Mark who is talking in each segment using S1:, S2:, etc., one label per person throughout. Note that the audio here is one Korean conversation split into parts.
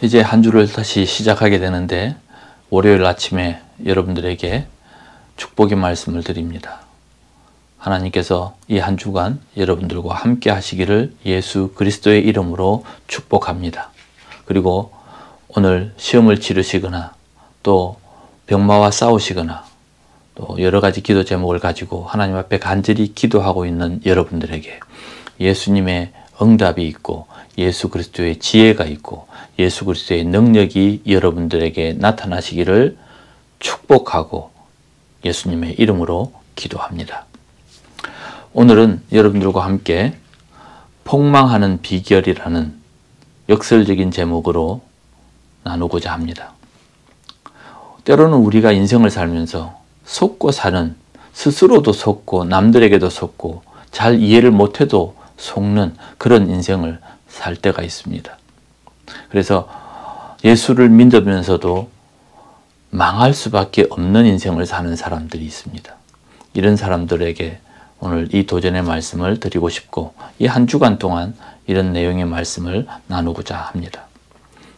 S1: 이제 한 주를 다시 시작하게 되는데 월요일 아침에 여러분들에게 축복의 말씀을 드립니다. 하나님께서 이 한 주간 여러분들과 함께 하시기를 예수 그리스도의 이름으로 축복합니다. 그리고 오늘 시험을 치르시거나 또 병마와 싸우시거나 또 여러 가지 기도 제목을 가지고 하나님 앞에 간절히 기도하고 있는 여러분들에게 예수님의 응답이 있고 예수 그리스도의 지혜가 있고 예수 그리스도의 능력이 여러분들에게 나타나시기를 축복하고 예수님의 이름으로 기도합니다. 오늘은 여러분들과 함께 폭망하는 비결이라는 역설적인 제목으로 나누고자 합니다. 때로는 우리가 인생을 살면서 속고 사는, 스스로도 속고 남들에게도 속고 잘 이해를 못해도 속는 그런 인생을 살 때가 있습니다. 그래서 예수를 믿으면서도 망할 수밖에 없는 인생을 사는 사람들이 있습니다. 이런 사람들에게 오늘 이 도전의 말씀을 드리고 싶고 이 한 주간 동안 이런 내용의 말씀을 나누고자 합니다.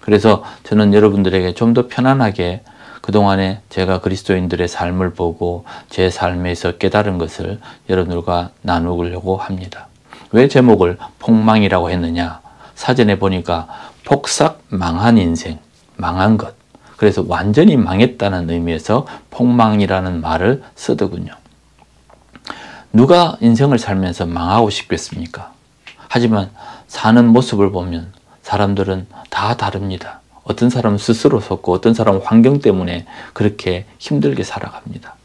S1: 그래서 저는 여러분들에게 좀 더 편안하게 그동안에 제가 그리스도인들의 삶을 보고 제 삶에서 깨달은 것을 여러분들과 나누려고 합니다. 왜 제목을 폭망이라고 했느냐? 사전에 보니까 폭삭 망한 인생, 망한 것. 그래서 완전히 망했다는 의미에서 폭망이라는 말을 쓰더군요. 누가 인생을 살면서 망하고 싶겠습니까? 하지만 사는 모습을 보면 사람들은 다 다릅니다. 어떤 사람은 스스로 속고 어떤 사람은 환경 때문에 그렇게 힘들게 살아갑니다.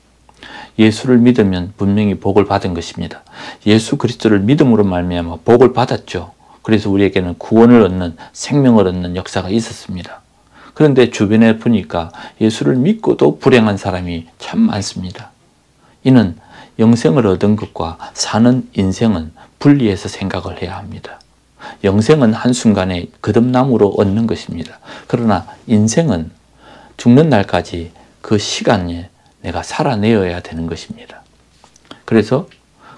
S1: 예수를 믿으면 분명히 복을 받은 것입니다. 예수 그리스도를 믿음으로 말미암아 복을 받았죠. 그래서 우리에게는 구원을 얻는, 생명을 얻는 역사가 있었습니다. 그런데 주변에 보니까 예수를 믿고도 불행한 사람이 참 많습니다. 이는 영생을 얻은 것과 사는 인생은 분리해서 생각을 해야 합니다. 영생은 한순간에 거듭남으로 얻는 것입니다. 그러나 인생은 죽는 날까지 그 시간에 내가 살아내어야 되는 것입니다. 그래서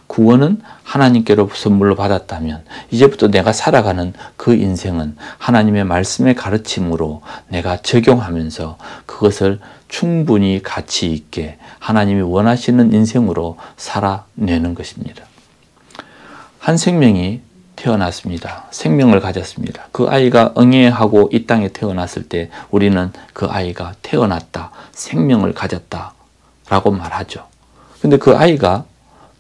S1: 구원은 하나님께로 선물로 받았다면 이제부터 내가 살아가는 그 인생은 하나님의 말씀의 가르침으로 내가 적용하면서 그것을 충분히 가치 있게 하나님이 원하시는 인생으로 살아내는 것입니다. 한 생명이 태어났습니다. 생명을 가졌습니다. 그 아이가 응애하고 이 땅에 태어났을 때 우리는 그 아이가 태어났다, 생명을 가졌다 라고 말하죠. 근데 그 아이가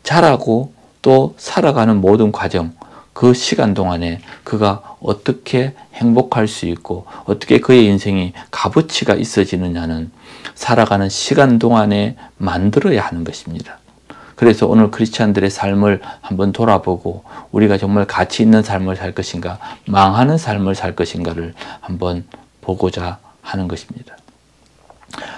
S1: 자라고 또 살아가는 모든 과정, 그 시간 동안에 그가 어떻게 행복할 수 있고 어떻게 그의 인생이 값어치가 있어지느냐는 살아가는 시간 동안에 만들어야 하는 것입니다. 그래서 오늘 크리스찬들의 삶을 한번 돌아보고 우리가 정말 가치 있는 삶을 살 것인가, 망하는 삶을 살 것인가를 한번 보고자 하는 것입니다.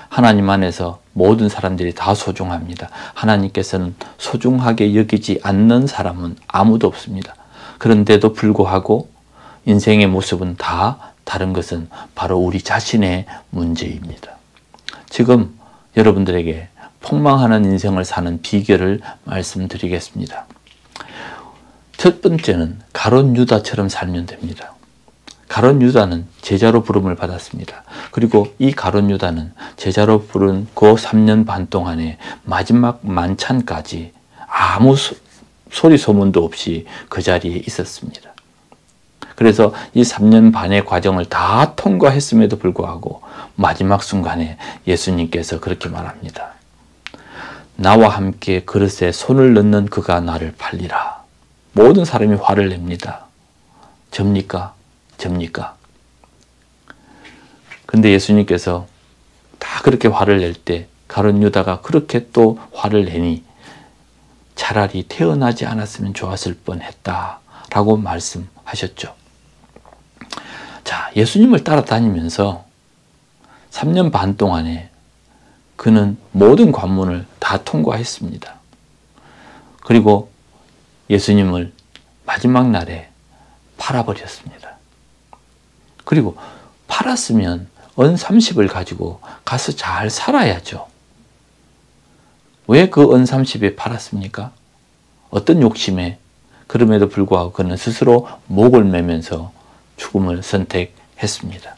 S1: 하나님 안에서 모든 사람들이 다 소중합니다. 하나님께서는 소중하게 여기지 않는 사람은 아무도 없습니다. 그런데도 불구하고 인생의 모습은 다 다른 것은 바로 우리 자신의 문제입니다. 지금 여러분들에게 폭망하는 인생을 사는 비결을 말씀드리겠습니다. 첫 번째는 가룟 유다처럼 살면 됩니다. 가룟 유다는 제자로 부름을 받았습니다. 그리고 이 가룟 유다는 제자로 부른 그 3년 반 동안에 마지막 만찬까지 아무 소리 소문도 없이 그 자리에 있었습니다. 그래서 이 3년 반의 과정을 다 통과했음에도 불구하고 마지막 순간에 예수님께서 그렇게 말합니다. 나와 함께 그릇에 손을 넣는 그가 나를 팔리라. 모든 사람이 화를 냅니다. 접니까? 접니까? 근데 예수님께서 다 그렇게 화를 낼 때 가룟 유다가 그렇게 또 화를 내니 차라리 태어나지 않았으면 좋았을 뻔했다 라고 말씀하셨죠. 자, 예수님을 따라다니면서 3년 반 동안에 그는 모든 관문을 다 통과했습니다. 그리고 예수님을 마지막 날에 팔아버렸습니다. 그리고 팔았으면 은 30을 가지고 가서 잘 살아야죠. 왜 그 은 30에 팔았습니까? 어떤 욕심에? 그럼에도 불구하고 그는 스스로 목을 매면서 죽음을 선택했습니다.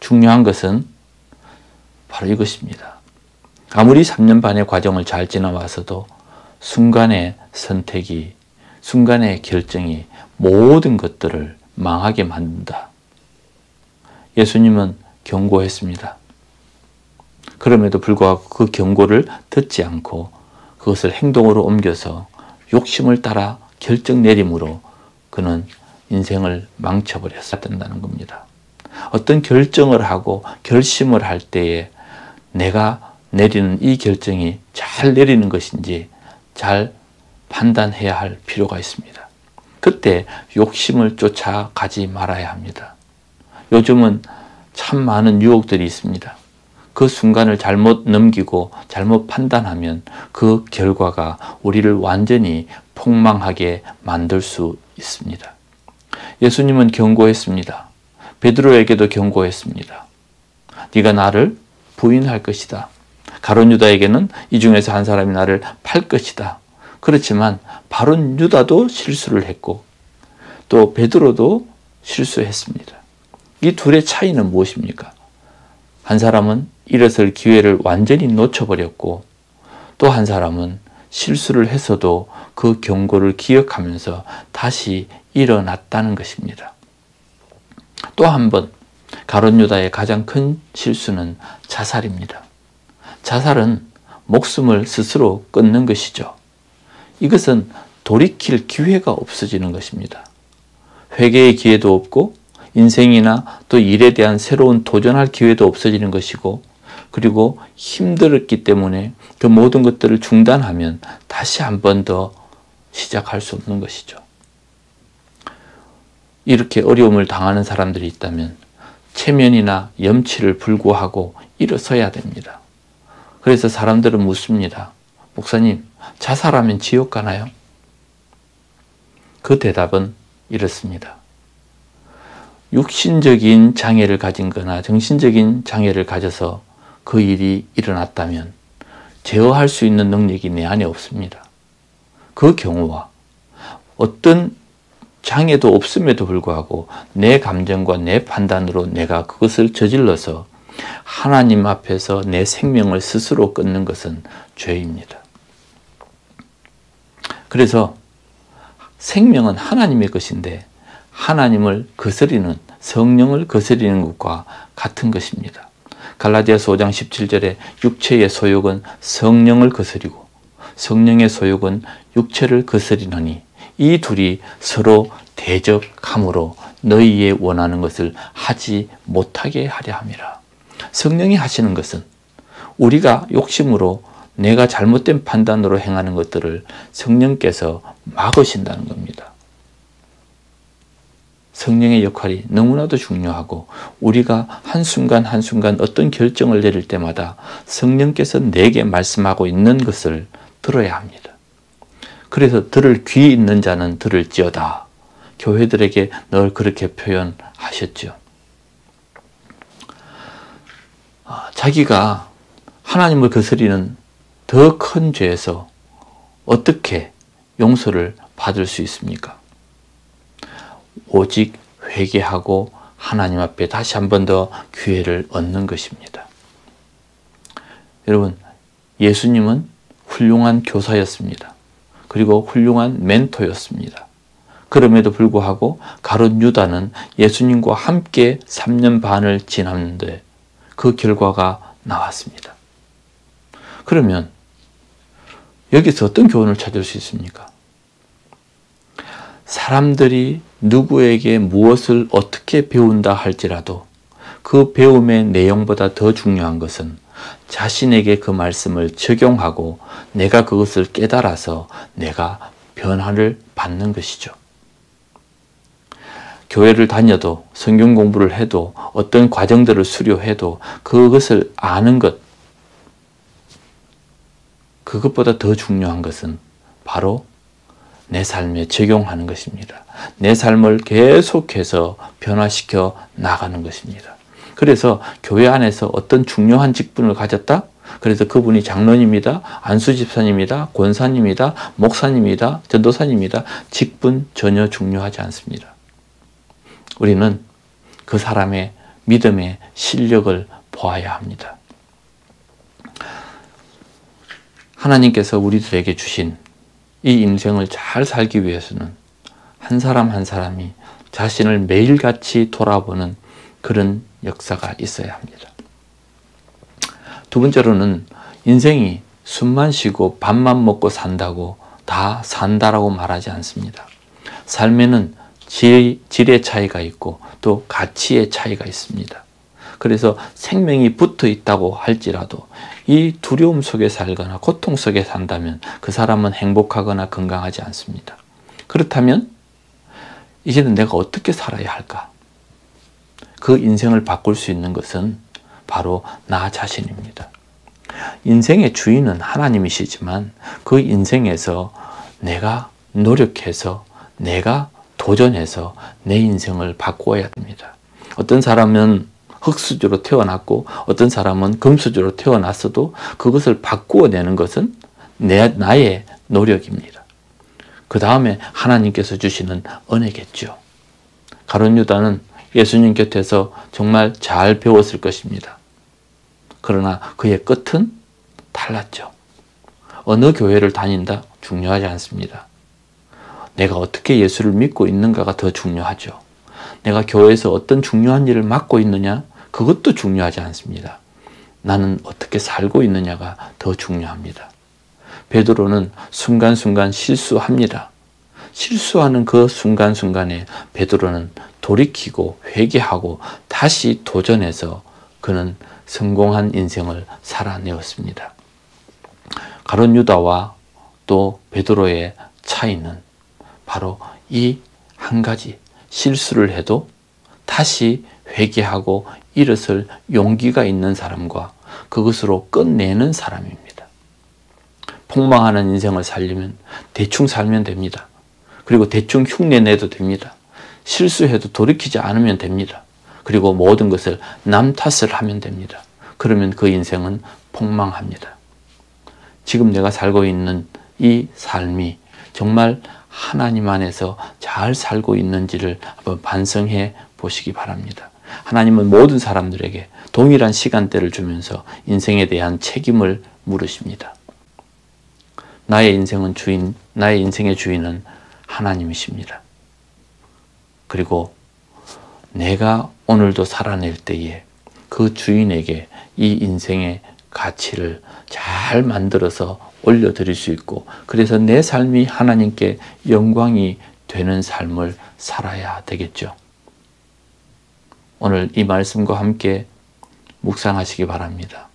S1: 중요한 것은 바로 이것입니다. 아무리 3년 반의 과정을 잘 지나와서도 순간의 선택이, 순간의 결정이 모든 것들을 망하게 만든다. 예수님은 경고했습니다. 그럼에도 불구하고 그 경고를 듣지 않고 그것을 행동으로 옮겨서 욕심을 따라 결정 내림으로 그는 인생을 망쳐버렸어야 된다는 겁니다. 어떤 결정을 하고 결심을 할 때에 내가 내리는 이 결정이 잘 내리는 것인지 잘 판단해야 할 필요가 있습니다. 그때 욕심을 쫓아가지 말아야 합니다. 요즘은 참 많은 유혹들이 있습니다. 그 순간을 잘못 넘기고 잘못 판단하면 그 결과가 우리를 완전히 폭망하게 만들 수 있습니다. 예수님은 경고했습니다. 베드로에게도 경고했습니다. 네가 나를 부인할 것이다. 가룟 유다에게는 이 중에서 한 사람이 나를 팔 것이다. 그렇지만 바론 유다도 실수를 했고 또 베드로도 실수했습니다. 이 둘의 차이는 무엇입니까? 한 사람은 일어설 기회를 완전히 놓쳐버렸고 또 한 사람은 실수를 했어도 그 경고를 기억하면서 다시 일어났다는 것입니다. 또 한 번 가룟 유다의 가장 큰 실수는 자살입니다. 자살은 목숨을 스스로 끊는 것이죠. 이것은 돌이킬 기회가 없어지는 것입니다. 회개의 기회도 없고 인생이나 또 일에 대한 새로운 도전할 기회도 없어지는 것이고 그리고 힘들었기 때문에 그 모든 것들을 중단하면 다시 한 번 더 시작할 수 없는 것이죠. 이렇게 어려움을 당하는 사람들이 있다면 체면이나 염치를 불구하고 일어서야 됩니다. 그래서 사람들은 묻습니다. 목사님, 자살하면 지옥 가나요? 그 대답은 이렇습니다. 육신적인 장애를 가진 거나 정신적인 장애를 가져서 그 일이 일어났다면 제어할 수 있는 능력이 내 안에 없습니다. 그 경우와 어떤 장애도 없음에도 불구하고 내 감정과 내 판단으로 내가 그것을 저질러서 하나님 앞에서 내 생명을 스스로 끊는 것은 죄입니다. 그래서 생명은 하나님의 것인데 하나님을 거스리는, 성령을 거스리는 것과 같은 것입니다. 갈라디아서 5장 17절에 육체의 소욕은 성령을 거스리고 성령의 소욕은 육체를 거스리느니 이 둘이 서로 대적함으로 너희의 원하는 것을 하지 못하게 하려 함이라. 성령이 하시는 것은 우리가 욕심으로 내가 잘못된 판단으로 행하는 것들을 성령께서 막으신다는 겁니다. 성령의 역할이 너무나도 중요하고 우리가 한순간 한순간 어떤 결정을 내릴 때마다 성령께서 내게 말씀하고 있는 것을 들어야 합니다. 그래서 들을 귀 있는 자는 들을지어다. 교회들에게 늘 그렇게 표현하셨죠. 자기가 하나님을 거스리는 더 큰 죄에서 어떻게 용서를 받을 수 있습니까? 오직 회개하고 하나님 앞에 다시 한 번 더 기회를 얻는 것입니다. 여러분, 예수님은 훌륭한 교사였습니다. 그리고 훌륭한 멘토였습니다. 그럼에도 불구하고 가룟 유다는 예수님과 함께 3년 반을 지났는데 그 결과가 나왔습니다. 그러면 여기서 어떤 교훈을 찾을 수 있습니까? 사람들이 누구에게 무엇을 어떻게 배운다 할지라도 그 배움의 내용보다 더 중요한 것은 자신에게 그 말씀을 적용하고 내가 그것을 깨달아서 내가 변화를 받는 것이죠. 교회를 다녀도 성경 공부를 해도 어떤 과정들을 수료해도 그것을 아는 것, 그것보다 더 중요한 것은 바로 내 삶에 적용하는 것입니다. 내 삶을 계속해서 변화시켜 나가는 것입니다. 그래서 교회 안에서 어떤 중요한 직분을 가졌다? 그래서 그분이 장로님이다, 안수집사님이다, 권사님이다, 목사님이다, 전도사님이다. 직분 전혀 중요하지 않습니다. 우리는 그 사람의 믿음의 실력을 보아야 합니다. 하나님께서 우리들에게 주신 이 인생을 잘 살기 위해서는 한 사람 한 사람이 자신을 매일같이 돌아보는 그런 역사가 있어야 합니다. 두 번째로는 인생이 숨만 쉬고 밥만 먹고 산다고 다 산다라고 말하지 않습니다. 삶에는 질의 차이가 있고 또 가치의 차이가 있습니다. 그래서 생명이 붙어 있다고 할지라도 이 두려움 속에 살거나 고통 속에 산다면 그 사람은 행복하거나 건강하지 않습니다. 그렇다면 이제는 내가 어떻게 살아야 할까? 그 인생을 바꿀 수 있는 것은 바로 나 자신입니다. 인생의 주인은 하나님이시지만 그 인생에서 내가 노력해서 내가 도전해서 내 인생을 바꾸어야 됩니다. 어떤 사람은 흙수저로 태어났고 어떤 사람은 금수저로 태어났어도 그것을 바꾸어내는 것은 나의 노력입니다. 그 다음에 하나님께서 주시는 은혜겠죠. 가룟 유다는 예수님 곁에서 정말 잘 배웠을 것입니다. 그러나 그의 끝은 달랐죠. 어느 교회를 다닌다 중요하지 않습니다. 내가 어떻게 예수를 믿고 있는가가 더 중요하죠. 내가 교회에서 어떤 중요한 일을 맡고 있느냐 그것도 중요하지 않습니다. 나는 어떻게 살고 있느냐가 더 중요합니다. 베드로는 순간순간 실수합니다. 실수하는 그 순간순간에 베드로는 돌이키고 회개하고 다시 도전해서 그는 성공한 인생을 살아내었습니다. 가룟 유다와 또 베드로의 차이는 바로 이 한 가지, 실수를 해도 다시 회개하고 일어설 용기가 있는 사람과 그것으로 끝내는 사람입니다. 폭망하는 인생을 살려면 대충 살면 됩니다. 그리고 대충 흉내내도 됩니다. 실수해도 돌이키지 않으면 됩니다. 그리고 모든 것을 남 탓을 하면 됩니다. 그러면 그 인생은 폭망합니다. 지금 내가 살고 있는 이 삶이 정말 하나님 안에서 잘 살고 있는지를 한번 반성해 보시기 바랍니다. 하나님은 모든 사람들에게 동일한 시간대를 주면서 인생에 대한 책임을 물으십니다. 나의 인생의 주인은 하나님이십니다. 그리고 내가 오늘도 살아낼 때에 그 주인에게 이 인생의 가치를 잘 만들어서 올려드릴 수 있고 그래서 내 삶이 하나님께 영광이 되는 삶을 살아야 되겠죠. 오늘 이 말씀과 함께 묵상하시기 바랍니다.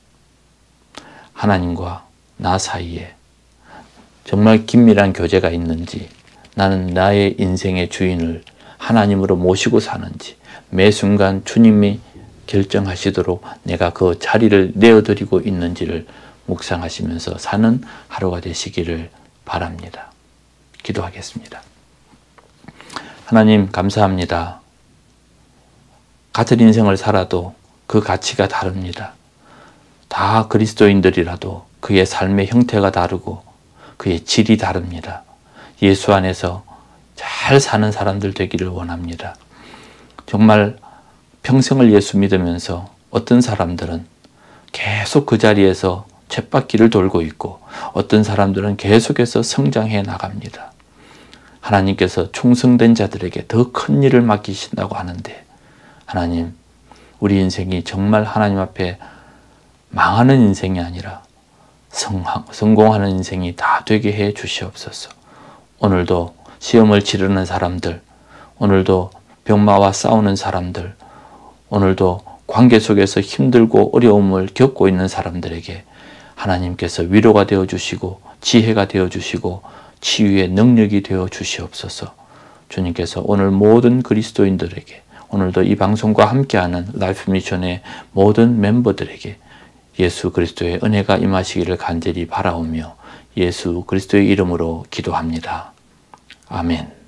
S1: 하나님과 나 사이에 정말 긴밀한 교제가 있는지 나는 나의 인생의 주인을 하나님으로 모시고 사는지 매 순간 주님이 결정하시도록 내가 그 자리를 내어드리고 있는지를 묵상하시면서 사는 하루가 되시기를 바랍니다. 기도하겠습니다. 하나님 감사합니다. 같은 인생을 살아도 그 가치가 다릅니다. 다 그리스도인들이라도 그의 삶의 형태가 다르고 그의 질이 다릅니다. 예수 안에서 잘 사는 사람들 되기를 원합니다. 정말 평생을 예수 믿으면서 어떤 사람들은 계속 그 자리에서 쳇바퀴를 돌고 있고 어떤 사람들은 계속해서 성장해 나갑니다. 하나님께서 충성된 자들에게 더 큰 일을 맡기신다고 하는데 하나님, 우리 인생이 정말 하나님 앞에 망하는 인생이 아니라 성공하는 인생이 다 되게 해 주시옵소서. 오늘도 시험을 치르는 사람들, 오늘도 병마와 싸우는 사람들, 오늘도 관계 속에서 힘들고 어려움을 겪고 있는 사람들에게 하나님께서 위로가 되어 주시고 지혜가 되어 주시고 치유의 능력이 되어 주시옵소서. 주님께서 오늘 모든 그리스도인들에게 오늘도 이 방송과 함께하는 라이프 미션의 모든 멤버들에게 예수 그리스도의 은혜가 임하시기를 간절히 바라오며 예수 그리스도의 이름으로 기도합니다. 아멘.